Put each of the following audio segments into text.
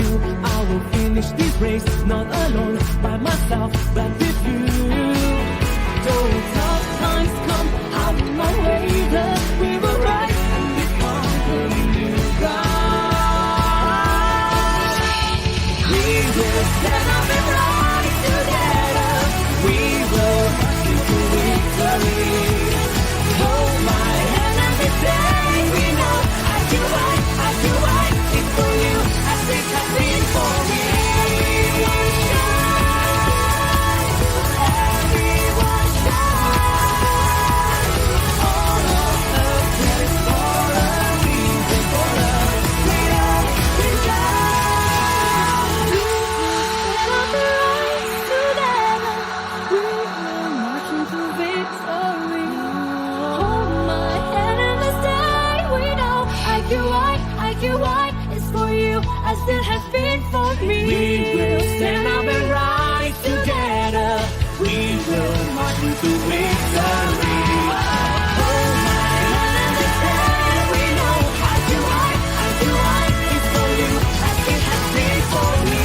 you. I will finish this race, not alone, by myself, but with you. Though tough times come out my way, we will rise and become the new God. We will stand up and rise together. We will march into victory. Hold my hand and we say we know I do right, it's for you as it has been for me. Everyone shine, all of earth is for a reason, for a freedom we love. We will rise together. We will march into victory. Hold my hand and let's say we know I do right, it's for you as it has been for me. We will stand up and rise together. We will march into victory. Hold my hand and let's say we know I do right, it's for you as it has been for me.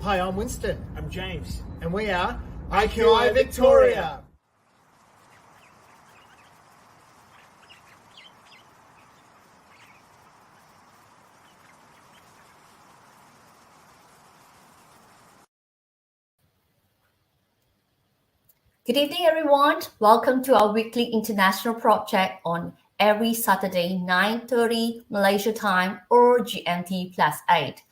Hi, I'm Winston, I'm James. and we are IQI Victoria. Good evening, everyone. Welcome to our weekly international project on every Saturday, 9:30 Malaysia time or GMT +8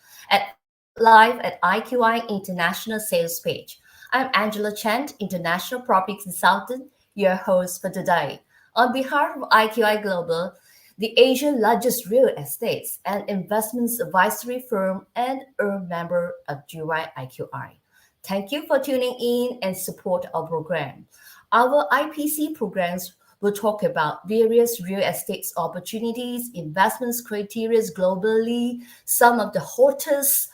live at IQI International Sales Page. I'm Angela Chen, International Property Consultant, your host for today. On behalf of IQI Global, the Asian largest real estates and investments advisory firm and a member of Juwai.AsiaHK. Thank you for tuning in and support our program. Our IPC programs will talk about various real estate opportunities, investments criteria globally, some of the hottest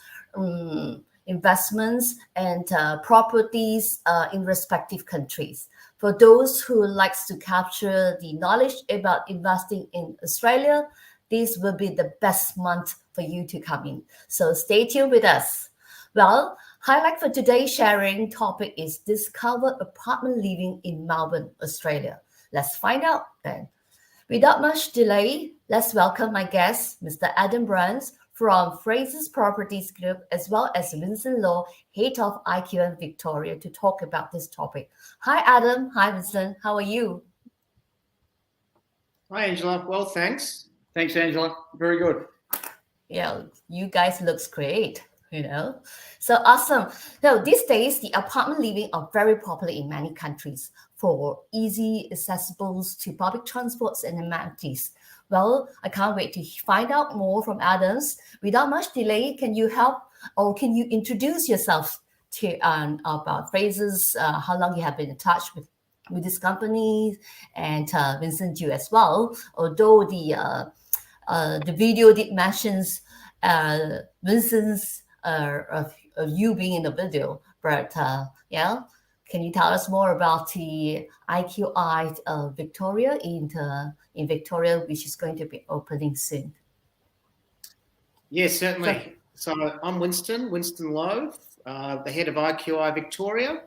investments and properties in respective countries. For those who likes to capture the knowledge about investing in Australia, this will be the best month for you to come in. So stay tuned with us. Well, highlight for today's sharing topic is discover apartment living in Melbourne, Australia. Let's find out then. Without much delay, let's welcome my guest, Mr. Adam Bruns from Fraser's Properties Group, as well as Vincent Law, Head of IQN Victoria, to talk about this topic. Hi, Adam. Hi, Vincent. How are you? Hi, Angela. Well, thanks. Thanks, Angela. Very good. Yeah, you guys looks great. So awesome. Now, these days, the apartment living are very popular in many countries for easy accessibles to public transports and amenities. Well, I can't wait to find out more from Adams. Without much delay, can you help or can you introduce yourself to about Fraser's, how long you have been in touch with this company, and Vincent, you as well. Although the video did mentions Vincent's of you being in the video, but yeah, can you tell us more about the IQI Victoria in Victoria, which is going to be opening soon? Yes, certainly. So I'm Winston Lowe, the head of IQI Victoria,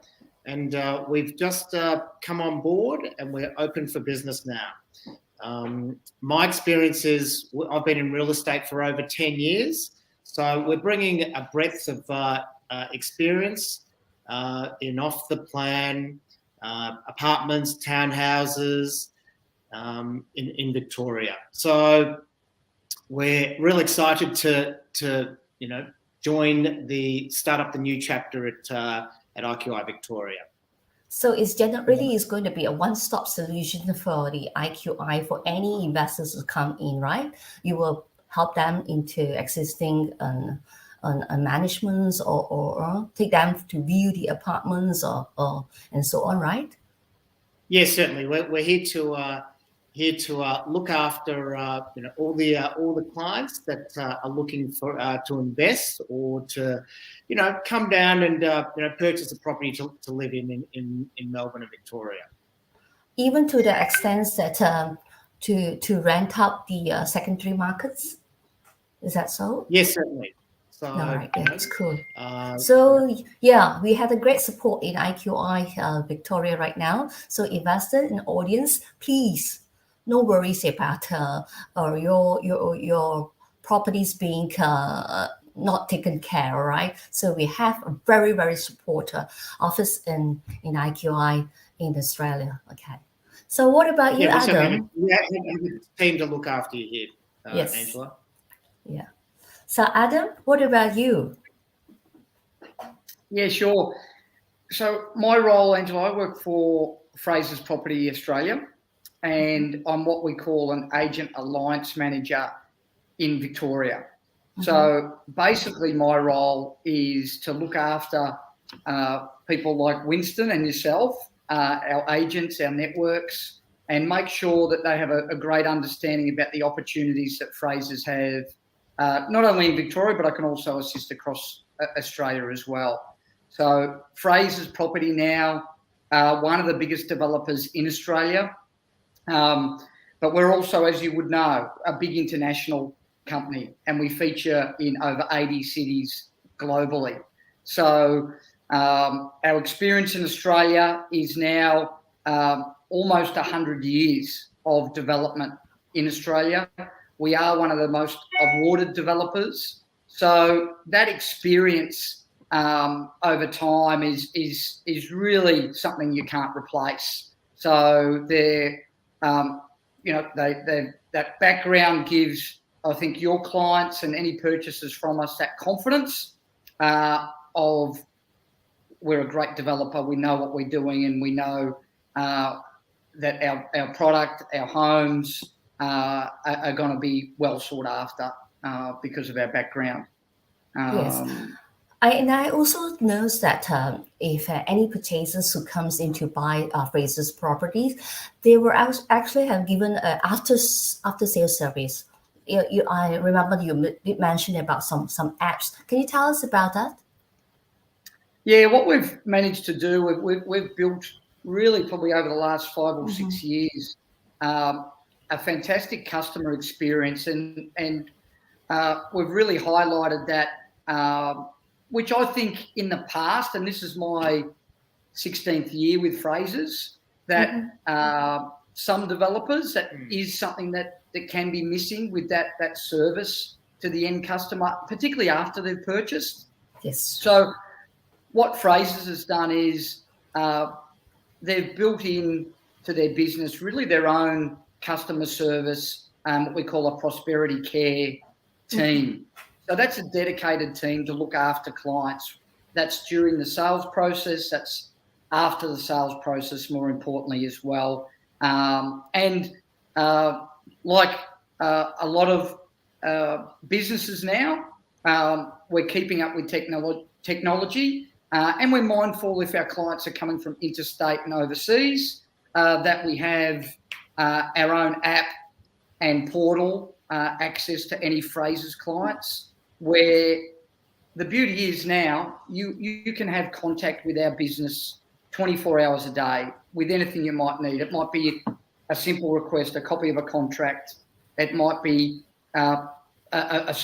and we've just come on board and we're open for business now. My experience is I've been in real estate for over 10 years. So we're bringing a breadth of experience in off the plan apartments, townhouses in Victoria. So we're really excited to start up the new chapter at IQI Victoria. So it's generally is going to be a one-stop solution for the IQI for any investors who come in, right? You will help them into existing managements or take them to view the apartments or and so on, right? Yes, certainly. We're here to look after all the clients that are looking for to invest or to come down and purchase a property to live in Melbourne and Victoria. Even to the extent that to rent out the secondary markets, is that so? Yes, certainly. So, All right, yeah, it's cool. uh, So yeah, we have a great support in IQI Victoria right now. So investors and audience, please, no worries about or your properties being not taken care of, right? So we have a very, very supportive office in IQI in Australia. Okay. So what about you, yeah, Adam? we have a team to look after you here, Yes. Angela. Yeah. So Adam, what about you? Yeah, sure. So my role, Angela, I work for Fraser's Property Australia, and I'm what we call an agent alliance manager in Victoria. So basically my role is to look after people like Winston and yourself, our agents, our networks, and make sure that they have a great understanding about the opportunities that Fraser's have, not only in Victoria, but I can also assist across Australia as well. So Fraser's Property now, one of the biggest developers in Australia, but we're also, as you would know, a big international company, and we feature in over 80 cities globally. So our experience in Australia is now almost 100 years of development in Australia. We are one of the most awarded developers. So that experience over time is really something you can't replace. So that background gives, I think, your clients and any purchasers from us that confidence of we're a great developer, we know what we're doing, and we know that our product, our homes are going to be well sought after because of our background. Yes. I also noticed that if any purchasers who comes in to buy Fraser's properties, they were actually have given after sales service. I remember you did mention about some apps. Can you tell us about that? Yeah, what we've managed to do, we've built really probably over the last 5 or 6 years a fantastic customer experience, and we've really highlighted that. Which I think in the past, and this is my 16th year with Fraser's, that some developers, that is something that can be missing with that service to the end customer, particularly after they've purchased. Yes. So what Fraser's has done is they've built in to their business really their own customer service, what we call a prosperity care team. So that's a dedicated team to look after clients. That's during the sales process. That's after the sales process, more importantly, as well. Like a lot of businesses now, we're keeping up with technology, and we're mindful if our clients are coming from interstate and overseas, that we have our own app and portal access to any Fraser's clients, where the beauty is now you can have contact with our business 24 hours a day with anything you might need. It might be a simple request, a copy of a contract. It might be a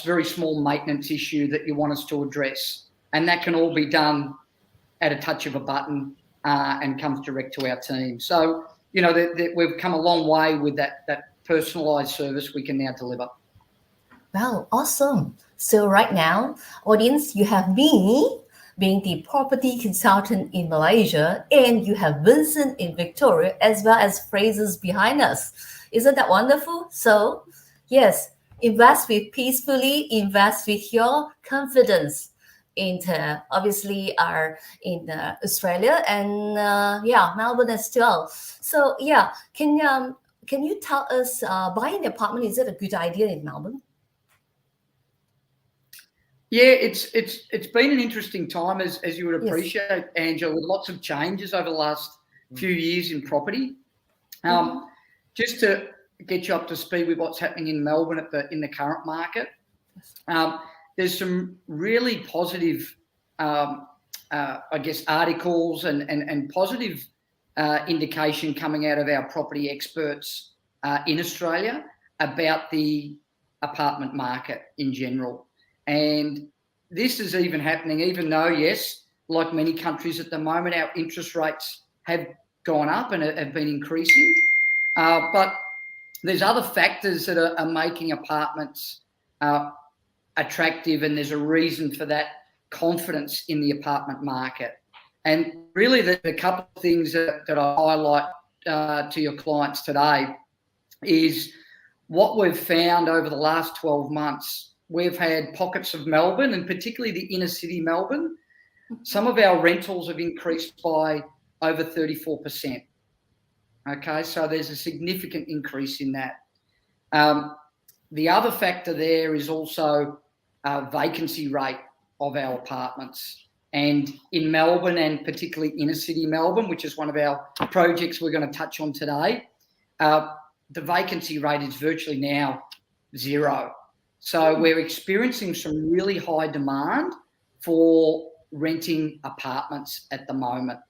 very small maintenance issue that you want us to address. And that can all be done at a touch of a button and comes direct to our team. So, we've come a long way with that personalised service we can now deliver. Wow, awesome. So right now, audience, you have me, being the property consultant in Malaysia, and you have Vincent in Victoria, as well as Fraser's behind us. Isn't that wonderful? So, yes, invest with peacefully, invest with your confidence into obviously are in Australia and Melbourne as well. So yeah, can you tell us buying an apartment, is it a good idea in Melbourne? Yeah, it's been an interesting time, as you would Yes. appreciate, Angela, with lots of changes over the last few years in property. Just to get you up to speed with what's happening in Melbourne in the current market, there's some really positive, I guess, articles and positive indication coming out of our property experts in Australia about the apartment market in general. And this is even happening, even though, yes, like many countries at the moment, our interest rates have gone up and have been increasing. But there's other factors that are making apartments attractive, and there's a reason for that confidence in the apartment market. And really, the couple of things that I highlight to your clients today is what we've found over the last 12 months. We've had pockets of Melbourne, and particularly the inner city Melbourne. Some of our rentals have increased by over 34%. Okay, so there's a significant increase in that. The other factor there is also vacancy rate of our apartments. And in Melbourne, and particularly inner city Melbourne, which is one of our projects we're going to touch on today, the vacancy rate is virtually now 0. So we're experiencing some really high demand for renting apartments at the moment.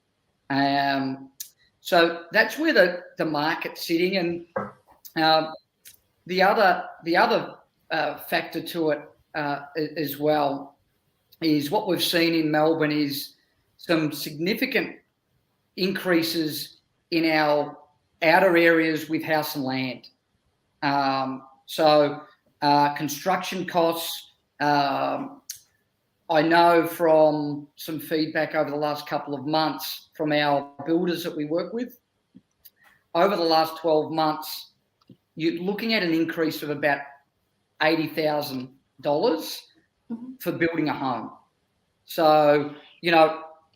So that's where the market's sitting. And the other factor to it as well is what we've seen in Melbourne is some significant increases in our outer areas with house and land. Construction costs, I know from some feedback over the last couple of months from our builders that we work with, over the last 12 months, you're looking at an increase of about $80,000 for building a home. So,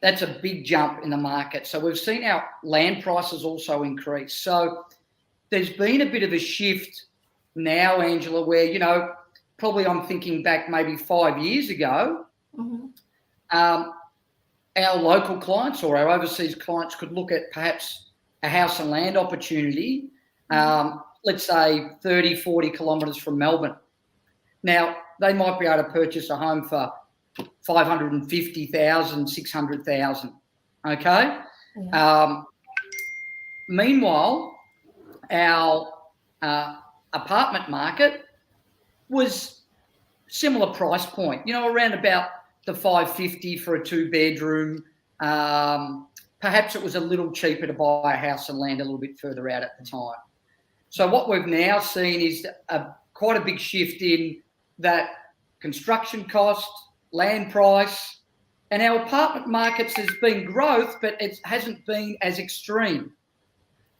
that's a big jump in the market. So we've seen our land prices also increase. So there's been a bit of a shift now, Angela, where, probably I'm thinking back maybe 5 years ago, our local clients or our overseas clients could look at perhaps a house and land opportunity, let's say 30, 40 kilometres from Melbourne. Now, they might be able to purchase a home for $550,000, $600,000, okay? Yeah. Meanwhile, our apartment market was similar price point, around about the $550 for a 2-bedroom. Perhaps it was a little cheaper to buy a house and land a little bit further out at the time. So what we've now seen is quite a big shift in that construction cost, land price, and our apartment markets has been growth, but it hasn't been as extreme.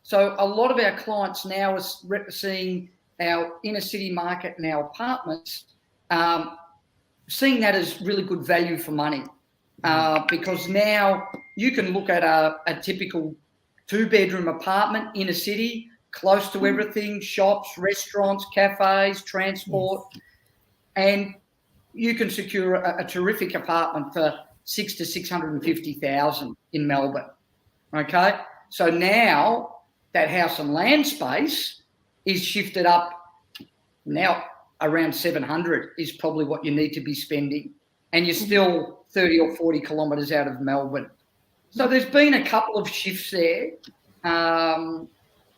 So a lot of our clients now are seeing our inner city market and our apartments, seeing that as really good value for money, because now you can look at a typical 2-bedroom apartment in a city, close to everything, shops, restaurants, cafes, transport, and you can secure a terrific apartment for $600,000 to $650,000 in Melbourne. Okay, so now that house and land space is shifted up. Now around 700 is probably what you need to be spending, and you're still 30 or 40 kilometres out of Melbourne. So there's been a couple of shifts there. And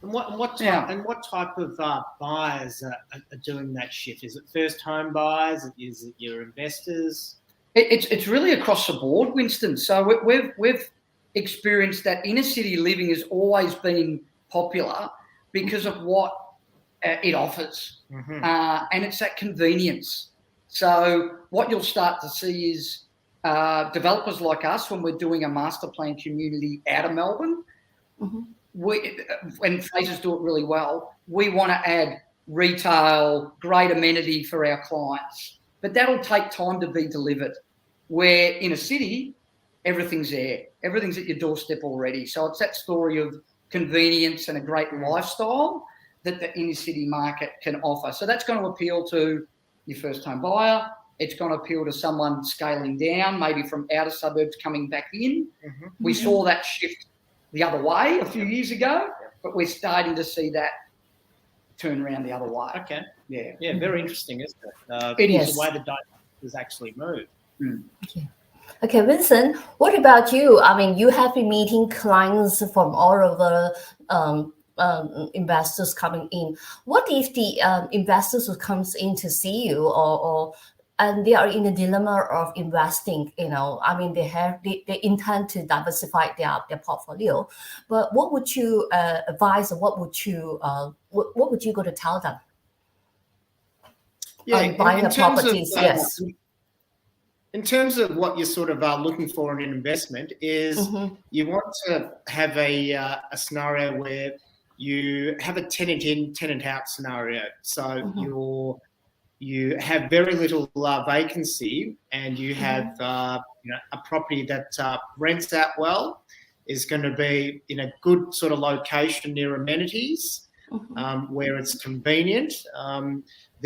what type of buyers are doing that shift? Is it first home buyers? Is it your investors? It's really across the board, Winston. So we've experienced that inner city living has always been popular because of what it offers, and it's that convenience. So what you'll start to see is developers like us, when we're doing a master plan community out of Melbourne, when Frasers do it really well, we want to add retail, great amenity for our clients. But that'll take time to be delivered. Where in a city, everything's there. Everything's at your doorstep already. So it's that story of convenience and a great lifestyle that the inner city market can offer. So that's going to appeal to your first home buyer. It's going to appeal to someone scaling down, maybe from outer suburbs coming back in. We saw that shift the other way a few years ago, but we're starting to see that turn around the other way. Okay. Yeah, very interesting, isn't it? It is. The way the dynamic has actually moved. Okay, Vincent, what about you? I mean, you have been meeting clients from all over, investors coming in. What if the investors who comes in to see you, and they are in a dilemma of investing? I mean, they intend to diversify their portfolio, but what would you advise, or what would you go to tell them? Yeah, buying in the terms properties, of, yes. In terms of what you're sort of looking for in an investment is you want to have a scenario where you have a tenant in, tenant out scenario. So you have very little vacancy, and you have a property that rents out well, is going to be in a good sort of location near amenities, where it's convenient.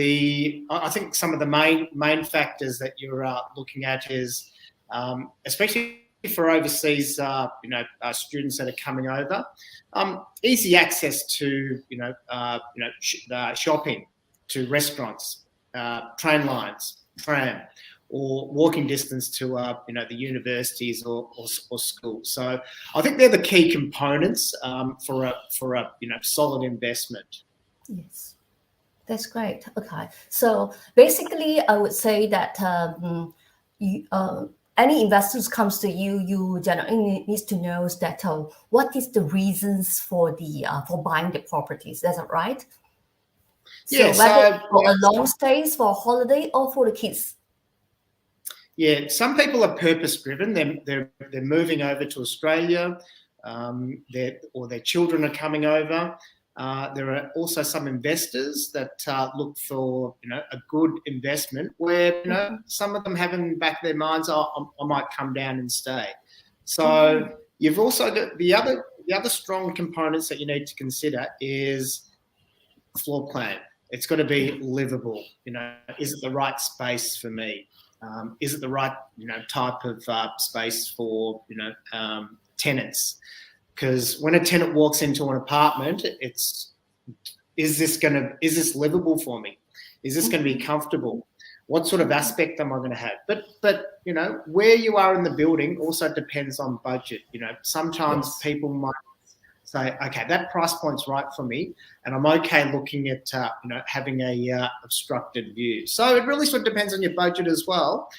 I think some of the main factors that you're looking at is, especially for overseas, students that are coming over, easy access to, shopping, to restaurants, train lines, tram, or walking distance to, the universities or schools. So I think they're the key components for a solid investment. Yes. That's great. Okay. So basically, I would say that any investors comes to you, you generally need to know that what is the reasons for buying the properties. That's right. Yeah. So whether for a long stays, for a holiday, or for the kids. Yeah. Some people are purpose driven. They're moving over to Australia, or their children are coming over. There are also some investors that look for, a good investment where, some of them have in the back of their minds, I might come down and stay. So you've also got the other strong components that you need to consider is floor plan. It's got to be livable. Is it the right space for me? Is it the right, type of space for, tenants? Because when a tenant walks into an apartment, is this livable for me? Is this going to be comfortable? What sort of aspect am I going to have? But where you are in the building also depends on budget. Sometimes people might say, okay, that price point's right for me, and I'm okay looking at having a obstructed view. So it really sort of depends on your budget as well,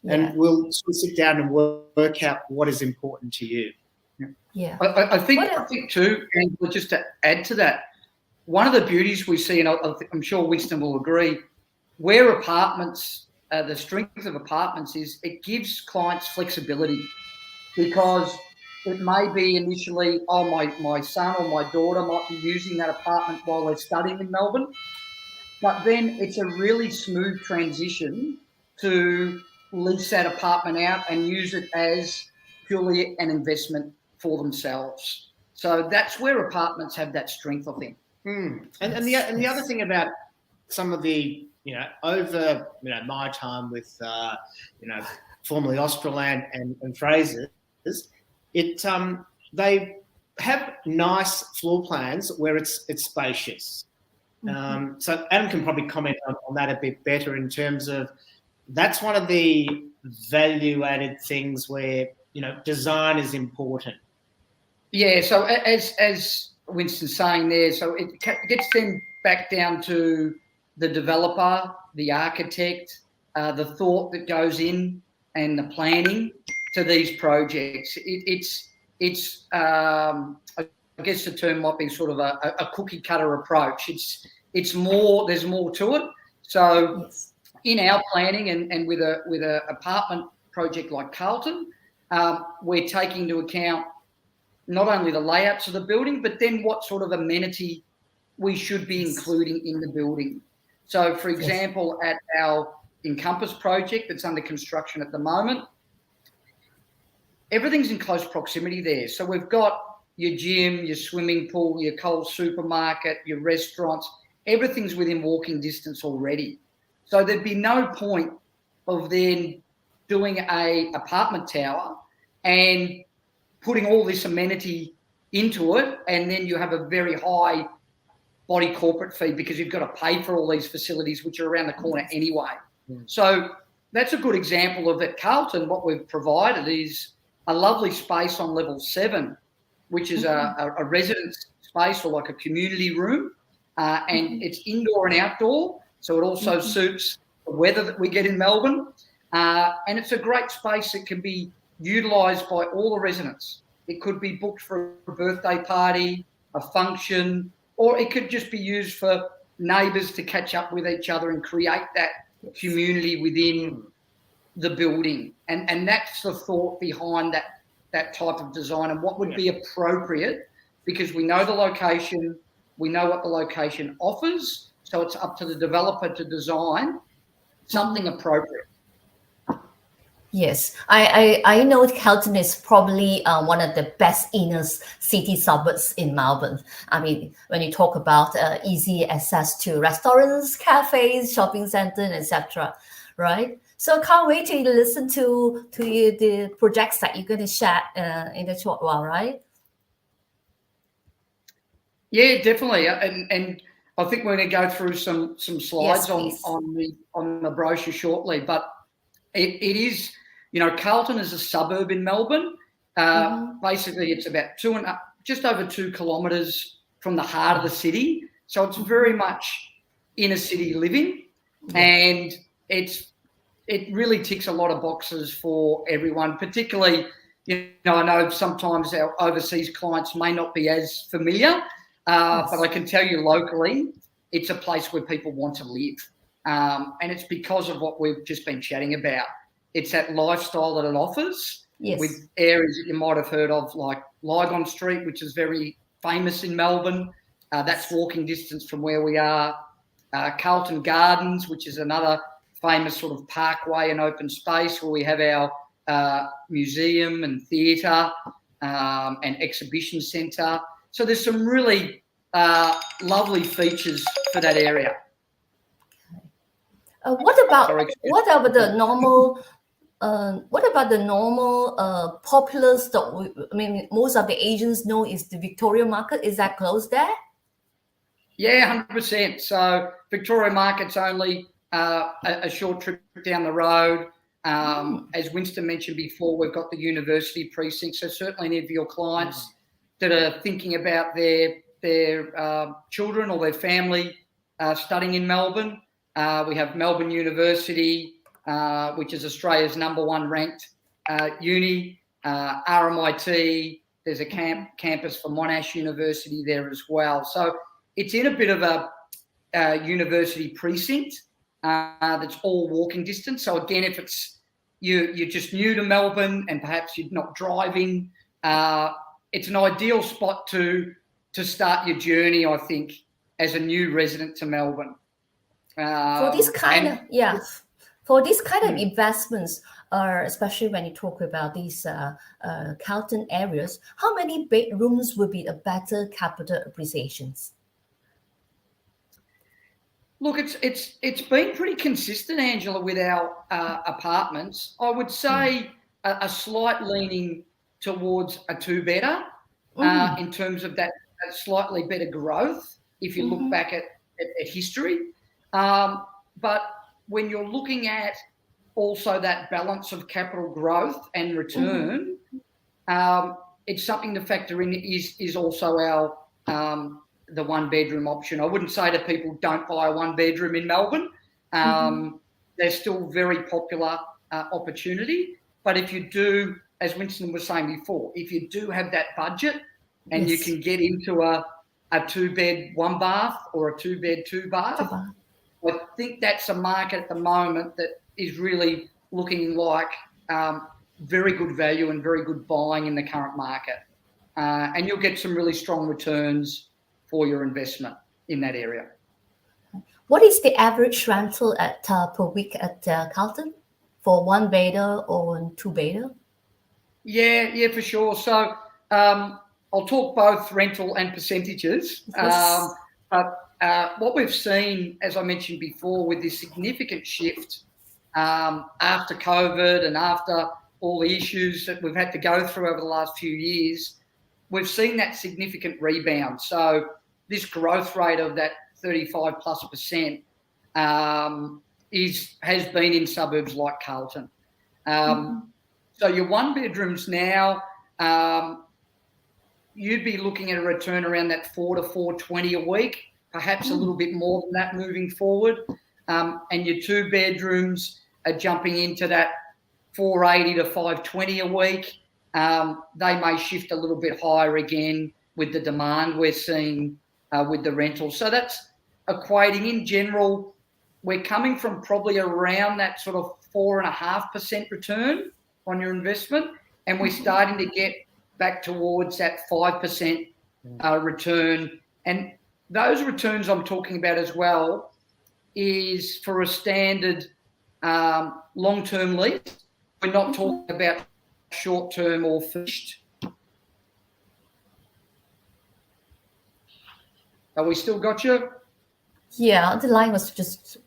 and we'll sort of sit down and work out what is important to you. Yeah, I think too, and just to add to that, one of the beauties we see, and I'm sure Winston will agree, where apartments, the strength of apartments is it gives clients flexibility, because it may be initially, my son or my daughter might be using that apartment while they're studying in Melbourne, but then it's a really smooth transition to lease that apartment out and use it as purely an investment for themselves. So that's where apartments have that strength, I think. And the other thing about some of the, over my time with formerly Australand and Frasers, they have nice floor plans where it's spacious. So Adam can probably comment on that a bit better, in terms of that's one of the value added things where design is important. Yeah, so as Winston's saying there, so it gets then back down to the developer, the architect, the thought that goes in, and the planning to these projects. It's I guess the term might be sort of a cookie cutter approach. It's more, there's more to it. So in our planning and with a apartment project like Carlton, we're taking into account not only the layouts of the building, but then what sort of amenity we should be including in the building. So, for example, at our Encompass project that's under construction at the moment, everything's in close proximity there. So we've got your gym, your swimming pool, your Coles supermarket, your restaurants, everything's within walking distance already. So there'd be no point of then doing a apartment tower and putting all this amenity into it, and then you have a very high body corporate fee because you've got to pay for all these facilities which are around the corner anyway. So that's a good example of at Carlton. What we've provided is a lovely space on level 7, which is a residence space or like a community room, and it's indoor and outdoor, so it also suits the weather that we get in Melbourne, and it's a great space that can be utilised by all the residents. It could be booked for a birthday party, a function, or it could just be used for neighbours to catch up with each other and create that community within the building. And that's the thought behind that type of design and what would be appropriate, because we know the location, we know what the location offers, so it's up to the developer to design something appropriate. Yes, I know Carlton is probably one of the best inner city suburbs in Melbourne. I mean, when you talk about easy access to restaurants, cafes, shopping centres, etc., right? So I can't wait to listen to the projects that you're going to share in a short while, right? Yeah, definitely, and I think we're going to go through some slides on the brochure shortly, but it is, you know, Carlton is a suburb in Melbourne. Basically, it's about just over 2 kilometres from the heart of the city. So it's very much inner city living, and it really ticks a lot of boxes for everyone, particularly, you know, I know sometimes our overseas clients may not be as familiar, but I can tell you locally, it's a place where people want to live. And it's because of what we've just been chatting about. It's that lifestyle that it offers, with areas that you might have heard of, like Lygon Street, which is very famous in Melbourne. That's walking distance from where we are. Carlton Gardens, which is another famous sort of parkway and open space where we have our museum and theatre and exhibition centre. So there's some really lovely features for that area. What about the normal? What about the normal popular store? I mean, most of the Asians know is the Victoria Market. Is that close there? Yeah, 100%. So Victoria Market's only a short trip down the road. As Winston mentioned before, we've got the university precinct. So certainly any of your clients that are thinking about their children or their family studying in Melbourne, we have Melbourne University, which is Australia's #1 ranked uni, RMIT. There's a campus for Monash University there as well. So it's in a bit of a university precinct that's all walking distance. So again, if it's you're just new to Melbourne and perhaps you're not driving, it's an ideal spot to start your journey, I think, as a new resident to Melbourne. For this kind of investments, especially when you talk about these Carlton areas, how many bedrooms would be a better capital appreciations? Look, it's been pretty consistent, Angela, with our apartments. I would say a slight leaning towards a 2-bedder in terms of that slightly better growth if you look back at history. But when you're looking at also that balance of capital growth and return, it's something to factor in is also our the 1-bedroom option. I wouldn't say to people don't buy a 1-bedroom in Melbourne. They're still very popular opportunity. But if you do, as Winston was saying before, if you do have that budget and you can get into a 2-bed 1-bath or a 2-bed 2-bath, I think that's a market at the moment that is really looking like very good value and very good buying in the current market. And you'll get some really strong returns for your investment in that area. What is the average rental at per week at Carlton for 1 beta or 2 beta? Yeah, for sure. So I'll talk both rental and percentages. Yes. But what we've seen, as I mentioned before, with this significant shift after COVID and after all the issues that we've had to go through over the last few years, we've seen that significant rebound. So this growth rate of that 35+% has been in suburbs like Carlton. So your 1 bedrooms now, you'd be looking at a return around that 4 to 420 a week, perhaps a little bit more than that moving forward. And your 2 bedrooms are jumping into that 480 to 520 a week. They may shift a little bit higher again with the demand we're seeing with the rentals. So that's equating in general. We're coming from probably around that sort of 4.5% return on your investment, and we're starting to get back towards that 5% return. And those returns I'm talking about as well is for a standard long-term lease. We're not talking about short-term or fixed. Have we still got you? Yeah, the line was just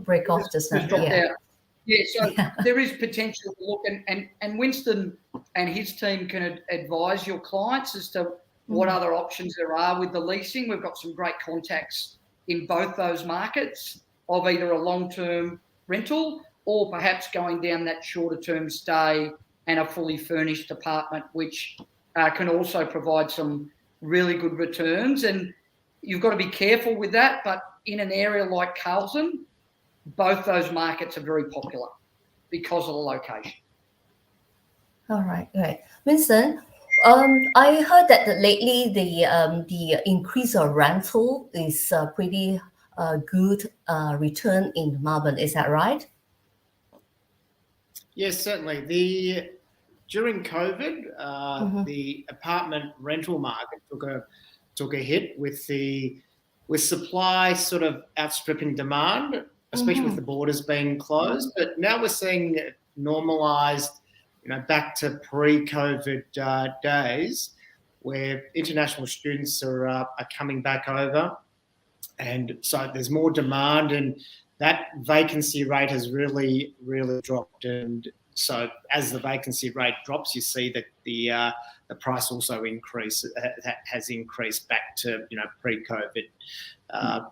break off just now. dropped Yeah. out. Yeah, so there is potential to look, and Winston and his team can advise your clients as to what other options there are with the leasing. We've got some great contacts in both those markets of either a long-term rental or perhaps going down that shorter-term stay and a fully furnished apartment, which can also provide some really good returns. And you've got to be careful with that, but in an area like Carlton, both those markets are very popular because of the location. All right, right. Winston, I heard that lately the increase of rental is pretty good return in Melbourne. Is that right? Yes, certainly. During COVID, the apartment rental market took a hit with supply sort of outstripping demand, especially with the borders being closed. But now we're seeing it normalised, back to pre-COVID days, where international students are coming back over, and so there's more demand, and that vacancy rate has really, really dropped. And so as the vacancy rate drops, you see that the price also has increased back to pre-COVID.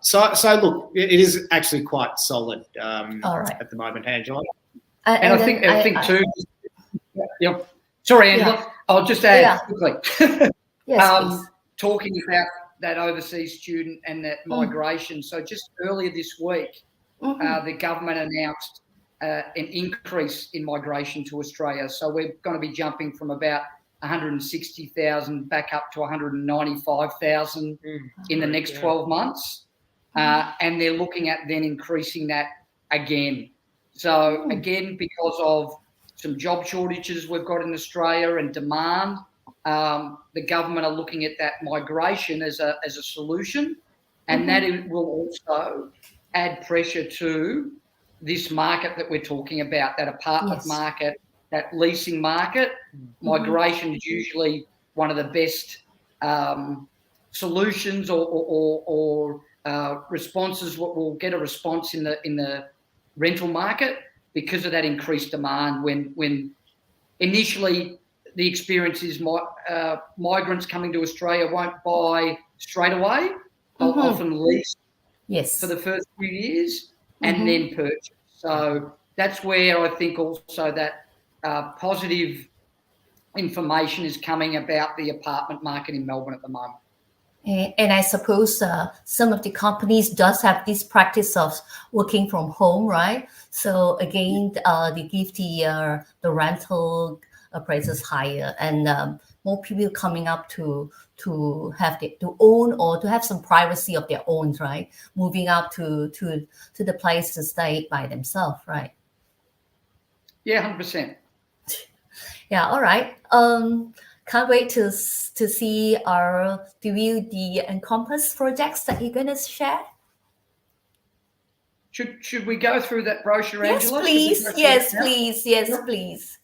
So look, it is actually quite solid at the moment, Angela. And I think too. Yeah. Sorry, Angela. Yeah. I'll just add quickly. Yes, talking about that overseas student and that migration. So just earlier this week, the government announced an increase in migration to Australia. So we're going to be jumping from about 160,000 back up to 195,000 in the next 12 months. And they're looking at then increasing that again. So again, because of some job shortages we've got in Australia and demand, the government are looking at that migration as a solution, and that will also add pressure to this market that we're talking about, that apartment market, that leasing market. Migration is usually one of the best solutions or responses. We'll get a response in the rental market because of that increased demand. When initially the experience is migrants coming to Australia won't buy straight away. They'll often lease for the first few years and then purchase. So that's where I think also that positive information is coming about the apartment market in Melbourne at the moment. And I suppose some of the companies does have this practice of working from home, right? So again, they give the rental prices higher, and more people coming up to have to own or to have some privacy of their own, right? Moving up to the place to stay by themselves, right? Yeah, 100%. Yeah, all right. Can't wait to see our the Encompass projects that you're gonna share. Should we go through that brochure, Yes, Angela? Should we please. go through Yes, that now? please. Yes, Yep. please.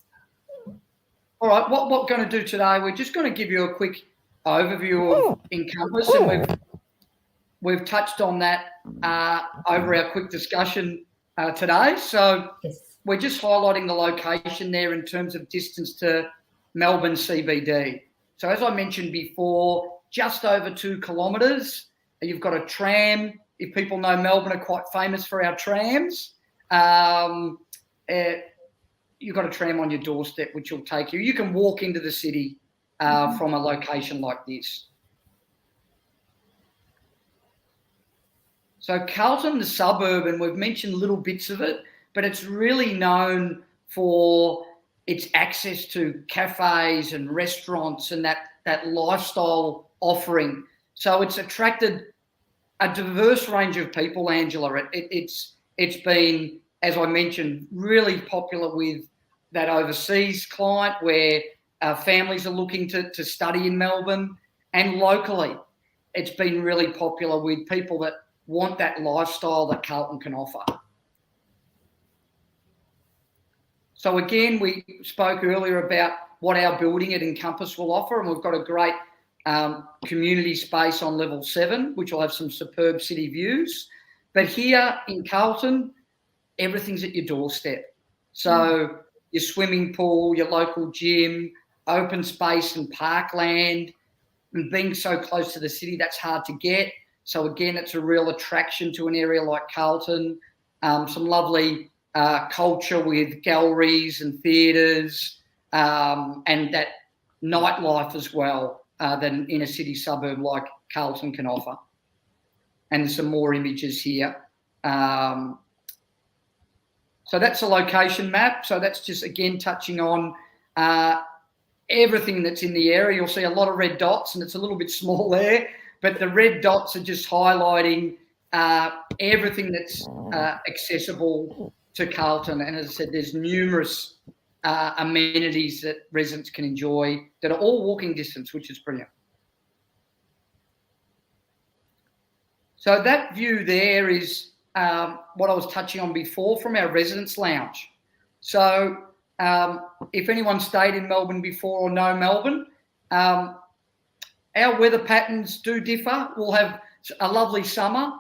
All right. What we're going to do today, we're just going to give you a quick overview of Encompass, and we've touched on that over our quick discussion today. So Yes. we're just highlighting the location there in terms of distance to Melbourne CBD. So as I mentioned before, just over 2 kilometres. You've got a tram. If people know Melbourne are quite famous for our trams. You've got a tram on your doorstep, which will take you. You can walk into the city from a location like this. So Carlton, the suburb, and we've mentioned little bits of it, but it's really known for its access to cafes and restaurants and that lifestyle offering. So it's attracted a diverse range of people, Angela. It's been, as I mentioned, really popular with that overseas client where families are looking to study in Melbourne, and locally it's been really popular with people that want that lifestyle that Carlton can offer. So again, we spoke earlier about what our building at Encompass will offer, and we've got a great community space on level 7, which will have some superb city views. But here in Carlton, everything's at your doorstep. So your swimming pool, your local gym, open space and parkland, and being so close to the city, that's hard to get. So again, it's a real attraction to an area like Carlton. Some lovely culture with galleries and theatres, and that nightlife as well than in a city suburb like Carlton can offer. And some more images here. So that's a location map. So that's just, again, touching on everything that's in the area. You'll see a lot of red dots, and it's a little bit small there, but the red dots are just highlighting everything that's accessible to Carlton. And as I said, there's numerous amenities that residents can enjoy that are all walking distance, which is brilliant. So that view there is what I was touching on before from our residence lounge. So if anyone stayed in Melbourne before or know Melbourne, our weather patterns do differ. We'll have a lovely summer.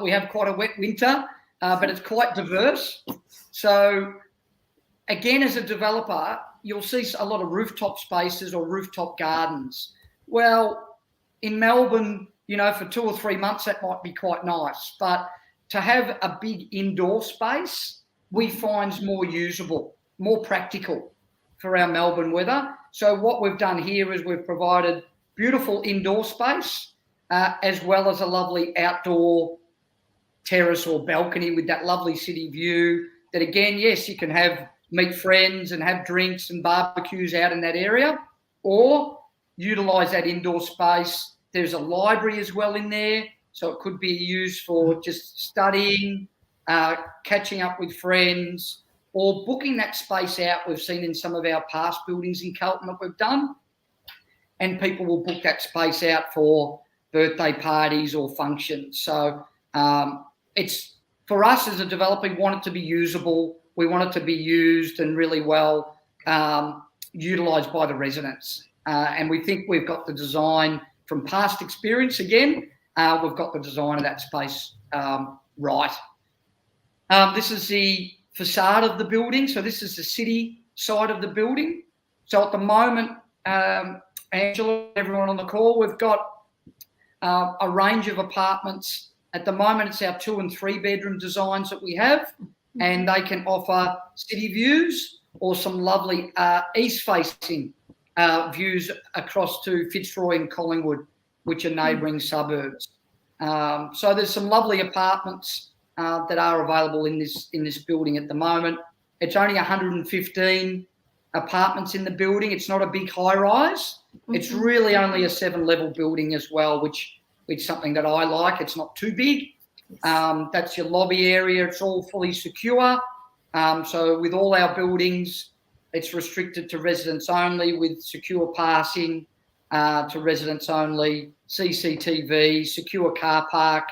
We have quite a wet winter, but it's quite diverse. So again, as a developer, you'll see a lot of rooftop spaces or rooftop gardens. Well, in Melbourne, you know, for 2 or 3 months, that might be quite nice. But to have a big indoor space, we find more usable, more practical for our Melbourne weather. So what we've done here is we've provided beautiful indoor space as well as a lovely outdoor terrace or balcony with that lovely city view that, again, yes, you can meet friends and have drinks and barbecues out in that area, or utilise that indoor space. There's a library as well in there, so it could be used for just studying, catching up with friends, or booking that space out. We've seen in some of our past buildings in Carlton that we've done, and people will book that space out for birthday parties or functions. So it's, for us as a developer, we want it to be usable. We want it to be used and really well utilised by the residents. And we think we've got the design from past experience. Again, we've got the design of that space right. This is the facade of the building. So this is the city side of the building. So at the moment, Angela, everyone on the call, we've got a range of apartments. At the moment, it's our 2 and 3 bedroom designs that we have, and they can offer city views or some lovely east-facing views across to Fitzroy and Collingwood, which are neighbouring suburbs. So there's some lovely apartments that are available in this building at the moment. It's only 115 apartments in the building. It's not a big high-rise. It's really only a 7-level building as well, which is something that I like. It's not too big. That's your lobby area. It's all fully secure. So with all our buildings, It's restricted to residents only with secure passing, to residents only, CCTV, secure car park.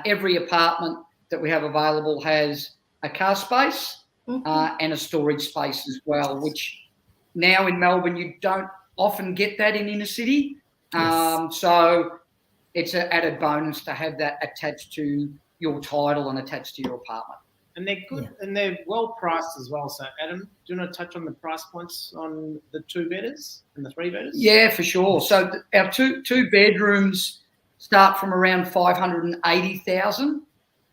Every apartment that we have available has a car space and a storage space as well, which now in Melbourne you don't often get that in inner city. So it's an added bonus to have that attached to your title and attached to your apartment. And they're good, and they're well priced as well. So, Adam, do you want to touch on the price points on the 2-bedders and the 3-bedders? Yeah, for sure. So our two bedrooms start from around 580,000,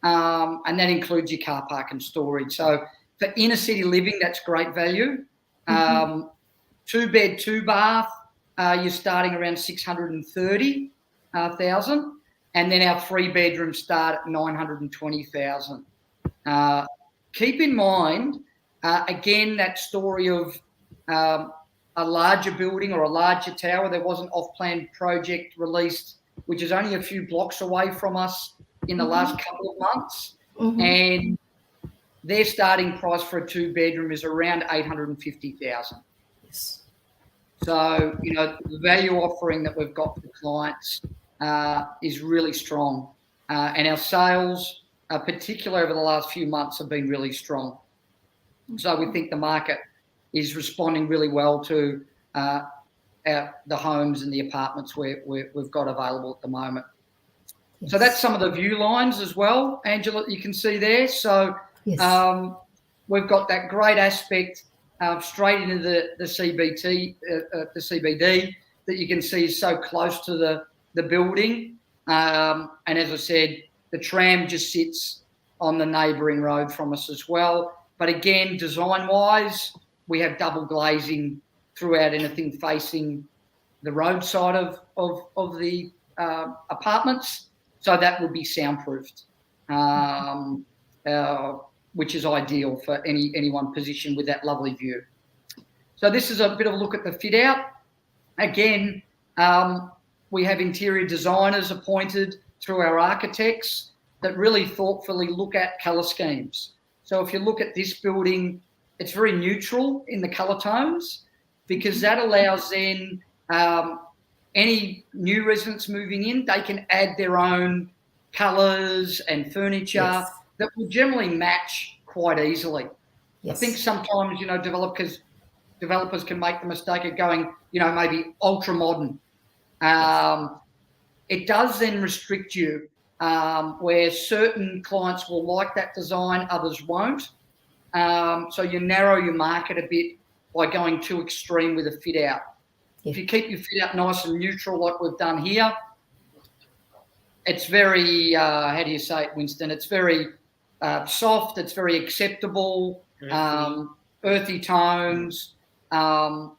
and that includes your car park and storage. So for inner city living, that's great value. 2-bed, 2-bath, you're starting around 630,000, and then our 3-bedrooms start at 920,000. Keep in mind, again, that story of a larger building or a larger tower. There was an off-plan project released, which is only a few blocks away from us in the last couple of months. And their starting price for a 2-bedroom is around 850,000. Yes. So, the value offering that we've got for clients is really strong. And our sales, particularly over the last few months, have been really strong. So we think the market is responding really well to the homes and the apartments we've got available at the moment. Yes. So that's some of the view lines as well, Angela, you can see there. So we've got that great aspect straight into the CBD that you can see is so close to the building. And as I said, the tram just sits on the neighbouring road from us as well. But again, design-wise, we have double glazing throughout anything facing the roadside of the apartments. So that would be soundproofed, which is ideal for anyone positioned with that lovely view. So this is a bit of a look at the fit out. Again, we have interior designers appointed through our architects that really thoughtfully look at colour schemes. So if you look at this building, it's very neutral in the colour tones because that allows then any new residents moving in, they can add their own colours and furniture that will generally match quite easily. I think sometimes, developers can make the mistake of going, maybe ultra modern. It does then restrict you where certain clients will like that design, others won't. So you narrow your market a bit by going too extreme with a fit out. If you keep your fit out nice and neutral like we've done here, it's very, how do you say it, Winston? It's very soft, it's very acceptable, earthy tones. So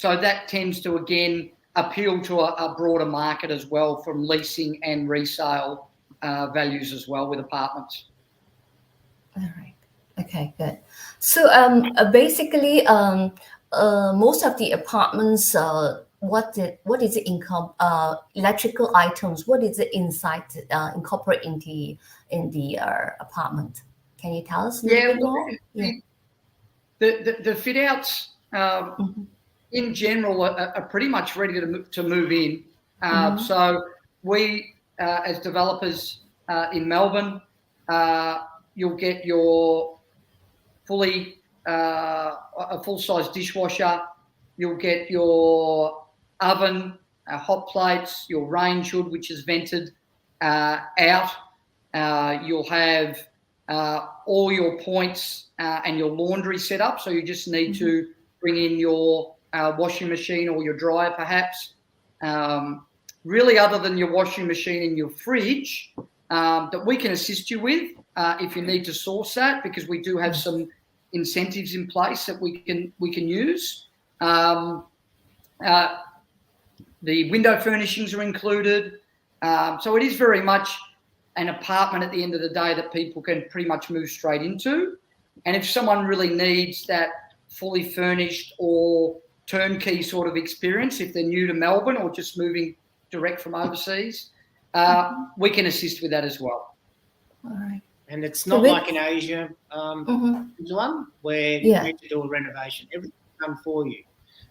that tends to, again, appeal to a broader market as well from leasing and resale values as well with apartments. All right. Okay, good. So basically, most of the apartments, what is the income, electrical items? What is it inside incorporate in the apartment? Can you tell us a little bit more? The fit outs in general are pretty much ready to move in. So we, as developers in Melbourne, you'll get your a full-size dishwasher. You'll get your oven, hot plates, your range hood, which is vented out. You'll have all your points and your laundry set up. So you just need to bring in your washing machine or your dryer, perhaps. Really, other than your washing machine and your fridge, that we can assist you with if you need to source that, because we do have some incentives in place that we can use. The window furnishings are included. So it is very much an apartment at the end of the day that people can pretty much move straight into. And if someone really needs that fully furnished or turnkey sort of experience, if they're new to Melbourne or just moving direct from overseas, we can assist with that as well. All right. And it's So not we- like in Asia, Angela, where you Yeah. need to do a renovation. Everything's done for you.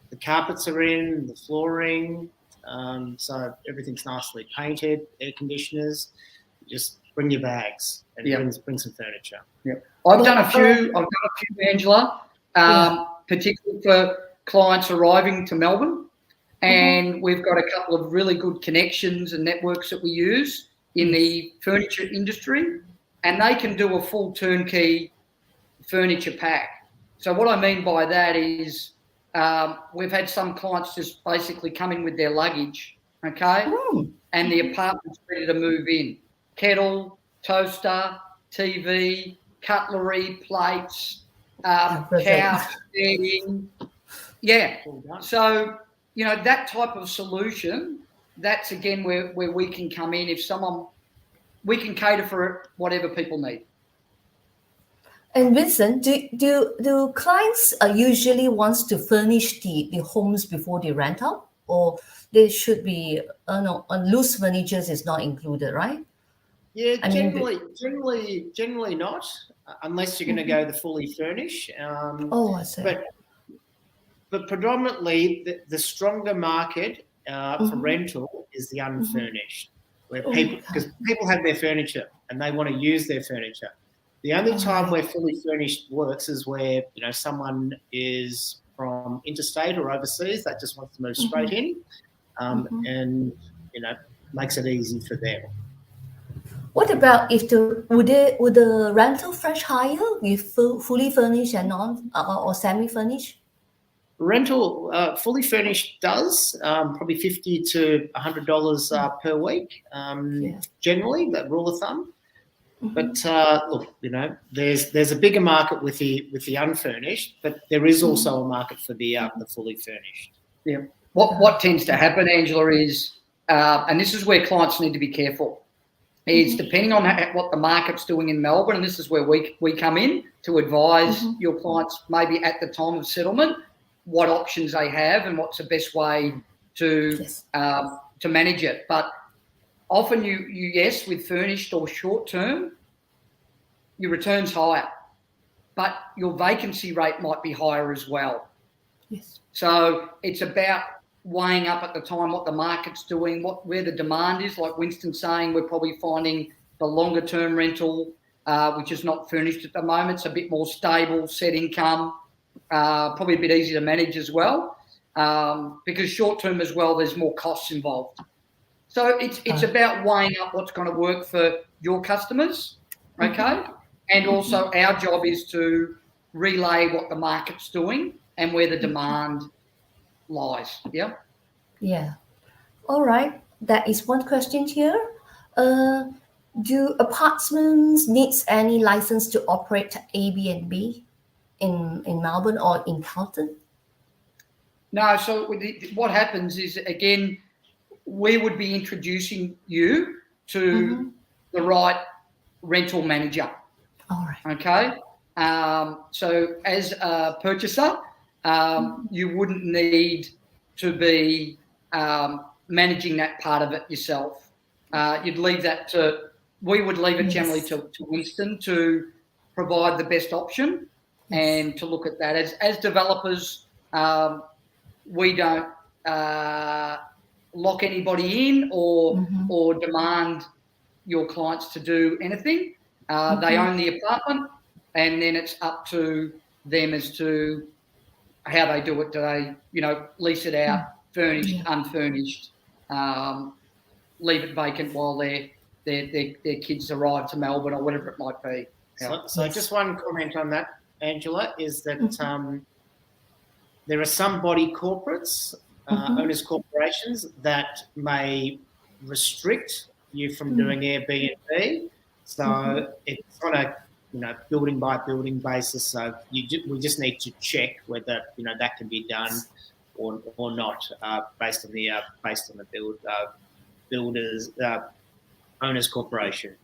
The carpets are in, the flooring, so everything's nicely painted, air conditioners. Just bring your bags and bring some furniture. I've done a few, Angela, particularly for clients arriving to Melbourne. And we've got a couple of really good connections and networks that we use in the furniture industry, and they can do a full turnkey furniture pack. So what I mean by that is we've had some clients just basically come in with their luggage, okay, and the apartment's ready to move in. Kettle, toaster, TV, cutlery, plates, couch, bedding. Yeah. So, you know, that type of solution, that's again where we can come in. If someone, we can cater for whatever people need. And Vincent, do clients usually wants to furnish the homes before they rent out, or they should be no, loose furniture is not included, right? Yeah, I mean, generally not, unless you're going to go the fully furnish. I see. But predominantly, the stronger market for rental is the unfurnished, where because people have their furniture and they want to use their furniture. The only time where fully furnished works is where, you know, someone is from interstate or overseas that just wants to move straight in, and, you know, makes it easy for them. What about if would the rental fresh hire with fully furnished and non or semi furnished? Rental fully furnished does probably $50 to $100 per week, generally, that rule of thumb. But look, you know, there's a bigger market with the unfurnished, but there is also a market for the fully furnished. Yeah. What tends to happen, Angela, is, and this is where clients need to be careful, is depending on what the market's doing in Melbourne, and this is where we come in to advise your clients maybe at the time of settlement what options they have and what's the best way to manage it. But often yes, with furnished or short term, your return's higher, but your vacancy rate might be higher as well. Yes. So it's about weighing up at the time what the market's doing, where the demand is. Like Winston's saying, we're probably finding the longer term rental, which is not furnished at the moment, it's a bit more stable, set income, probably a bit easier to manage as well, because short term as well, there's more costs involved. So it's about weighing up what's going to work for your customers, okay? And also our job is to relay what the market's doing and where the demand lies. Yeah. Yeah. All right. That is one question here. Do apartments needs any license to operate Airbnb in Melbourne or in Carlton? No. So what happens is, again, we would be introducing you to the right rental manager. All right. Okay. So as a purchaser, you wouldn't need to be managing that part of it yourself. You'd leave that we would leave it generally to Winston to provide the best option and to look at that. As developers, we don't lock anybody in or demand your clients to do anything. They own the apartment, and then it's up to them as to how they do it. Do they, you know, lease it out, furnished, unfurnished, leave it vacant while their kids arrive to Melbourne or whatever it might be. Yeah. So just one comment on that, Angela, is that there are some body corporates, owners corporations, that may restrict you from doing Airbnb. So it's on a building by building basis. So we just need to check whether that can be done or not based on the builders owners corporation.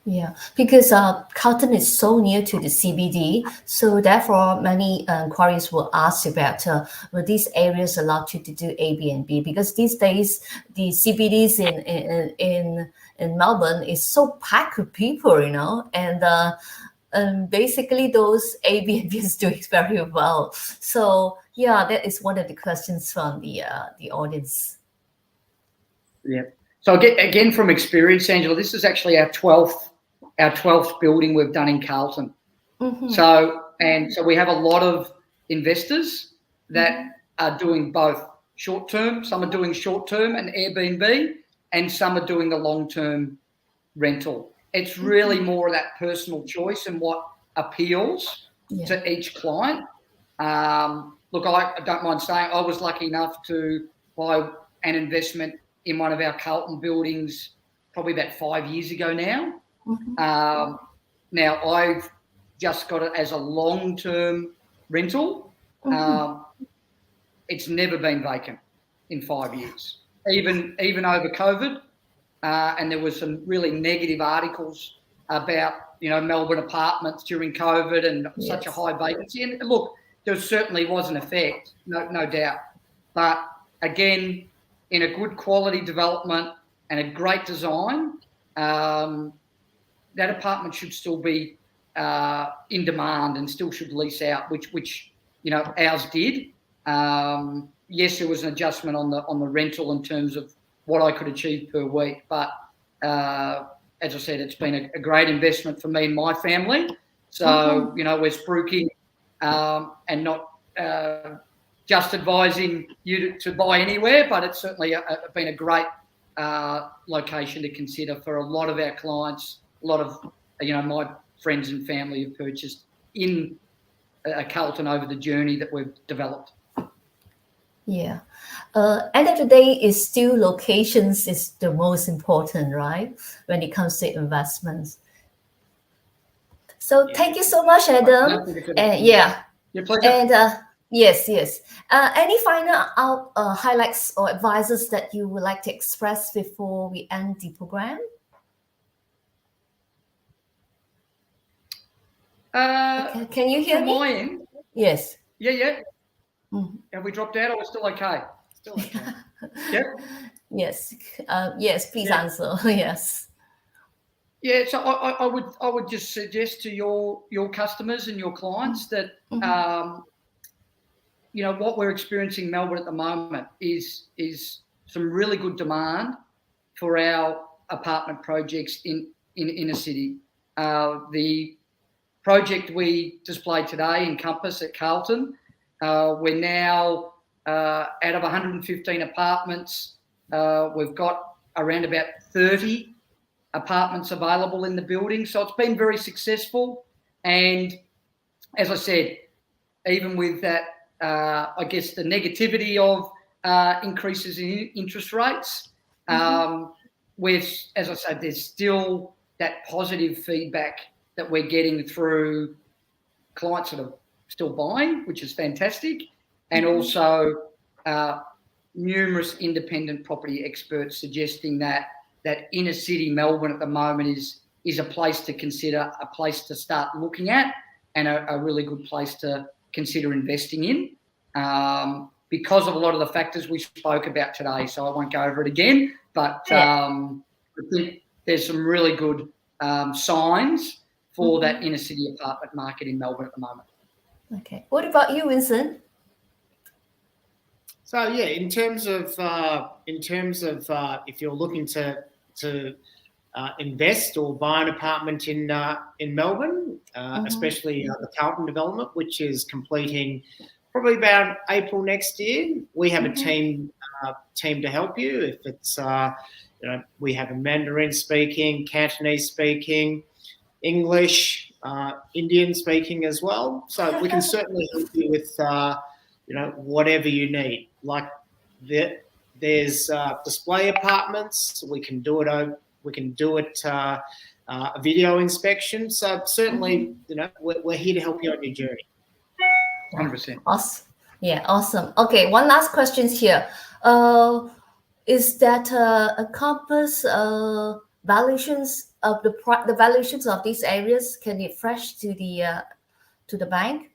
Yeah, because Carlton is so near to the CBD, so therefore many inquiries will ask about will these areas allow you to do Airbnb? Because these days the CBDs in Melbourne is so packed with people, you know, and basically those Airbnb is doing very well. So yeah, that is one of the questions from the audience. Yeah. So again, from experience, Angela, this is actually our 12th building we've done in Carlton. Mm-hmm. So we have a lot of investors that are doing both short-term. Some are doing short-term and Airbnb, and some are doing the long-term rental. It's really more of that personal choice and what appeals to each client. Look, I don't mind saying I was lucky enough to buy an investment in one of our Carlton buildings probably about 5 years ago now. Now I've just got it as a long-term rental. It's never been vacant in 5 years, even over COVID. And there was some really negative articles about, you know, Melbourne apartments during COVID and such a high vacancy. And look, there certainly was an effect, no doubt. But again, in a good quality development and a great design, that apartment should still be in demand and still should lease out, which you know ours did. Yes, there was an adjustment on the rental in terms of what I could achieve per week, but as I said, it's been a great investment for me and my family. So you know, we're spruiking and not just advising you to buy anywhere, but it's certainly been a great location to consider for a lot of our clients. A lot of my friends and family have purchased in Carlton over the journey that we've developed. Yeah. End of the day, is still locations is the most important, right? When it comes to investments. So thank you so much, Adam. And Your pleasure. And yes. Any final highlights or advices that you would like to express before we end the program? Can you hear from me? my end? Yes. Yeah. Have we dropped out or we're still okay? Still okay. Yep. Yes. Yes, please answer. Yes. Yeah, so I would just suggest to your customers and your clients that you know what we're experiencing in Melbourne at the moment is some really good demand for our apartment projects in inner city. The project we displayed today in Compass at Carlton, we're now out of 115 apartments, we've got around about 30 apartments available in the building. So it's been very successful. And as I said, even with that, I guess the negativity of increases in interest rates, with, as I said, there's still that positive feedback that we're getting through clients that are still buying, which is fantastic. And also numerous independent property experts suggesting that inner city Melbourne at the moment is a place to consider, a place to start looking at, and a really good place to consider investing in because of a lot of the factors we spoke about today. So I won't go over it again, but I think there's some really good signs for that inner city apartment market in Melbourne at the moment. Okay. What about you, Vincent? So yeah, in terms of if you're looking to invest or buy an apartment in Melbourne, especially the Carlton development, which is completing probably about April next year, we have a team to help you. If it's we have a Mandarin speaking, Cantonese speaking, English, Indian speaking as well. So we can certainly help you with whatever you need. Like there's display apartments. We can do it. We can do it a video inspection. So certainly, we're here to help you on your journey. 100%. Awesome. Yeah, awesome. Okay, one last question here. Is that a Compass valuations of the valuations of these areas, can it fresh to the bank?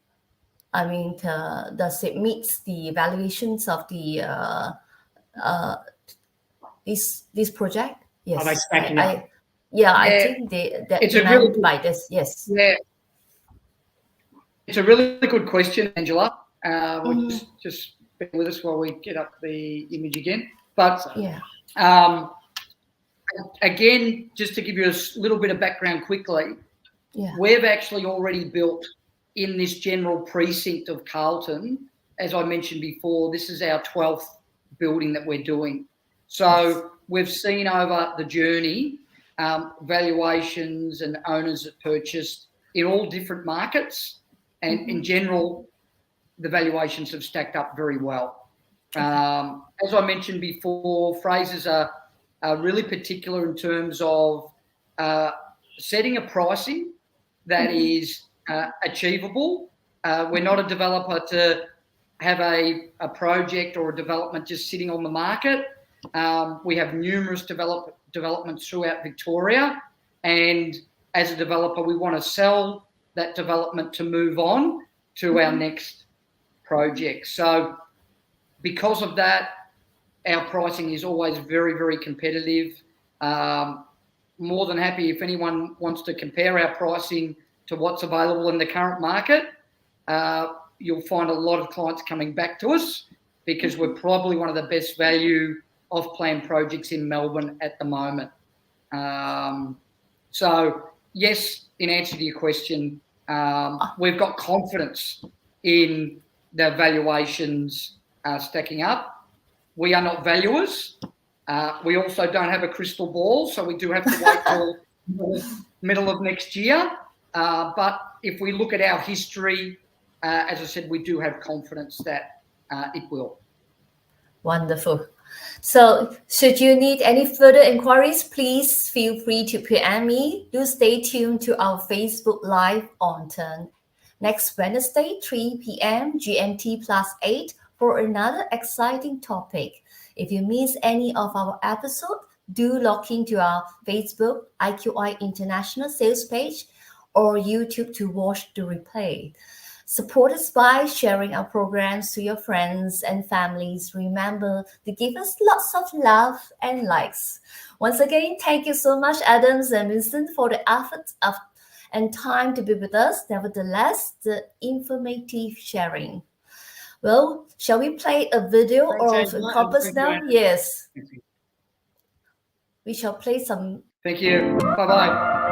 I mean, does it meet the valuations of the this project? Yes. Are they stacking up? I think that It's a meant really good- by this. Yes. Yeah, it's a really good question, Angela. Just bear with us while we get up the image again. But Yeah. again, just to give you a little bit of background quickly, Yeah. we've actually already built in this general precinct of Carlton. As I mentioned before, this is our 12th building that we're doing. So we've seen over the journey valuations and owners that purchased in all different markets, and in general, the valuations have stacked up very well. As I mentioned before, Frasers are really particular in terms of setting a pricing that is achievable. We're not a developer to have a project or a development just sitting on the market. We have numerous developments throughout Victoria, and as a developer, we want to sell that development to move on to our next project. So because of that, our pricing is always very, very competitive. More than happy if anyone wants to compare our pricing to what's available in the current market. You'll find a lot of clients coming back to us because we're probably one of the best value off-plan projects in Melbourne at the moment. So yes, in answer to your question, we've got confidence in the valuations stacking up. We are not valuers. We also don't have a crystal ball, so we do have to wait till middle of next year. But if we look at our history, as I said, we do have confidence that it will. Wonderful. So should you need any further inquiries, please feel free to PM me. Do stay tuned to our Facebook Live on next Wednesday, 3 p.m. GMT +8 for another exciting topic. If you miss any of our episodes, do log into our Facebook IQI International Sales page or YouTube to watch the replay. Support us by sharing our programs to your friends and families. Remember to give us lots of love and likes. Once again, thank you so much, Adams and Vincent, for the effort and time to be with us. Nevertheless, the informative sharing. Well, shall we play a video Thanks, of Angela. Compass Thank now? you, Anna. Yes. We shall play some. Thank you. Bye-bye.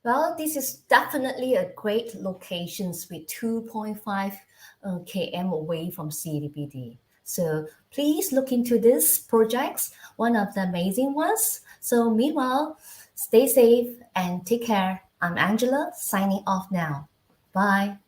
Well, this is definitely a great location with 2.5 km away from CBD. So please look into these projects, one of the amazing ones. So meanwhile, stay safe and take care. I'm Angela, signing off now. Bye.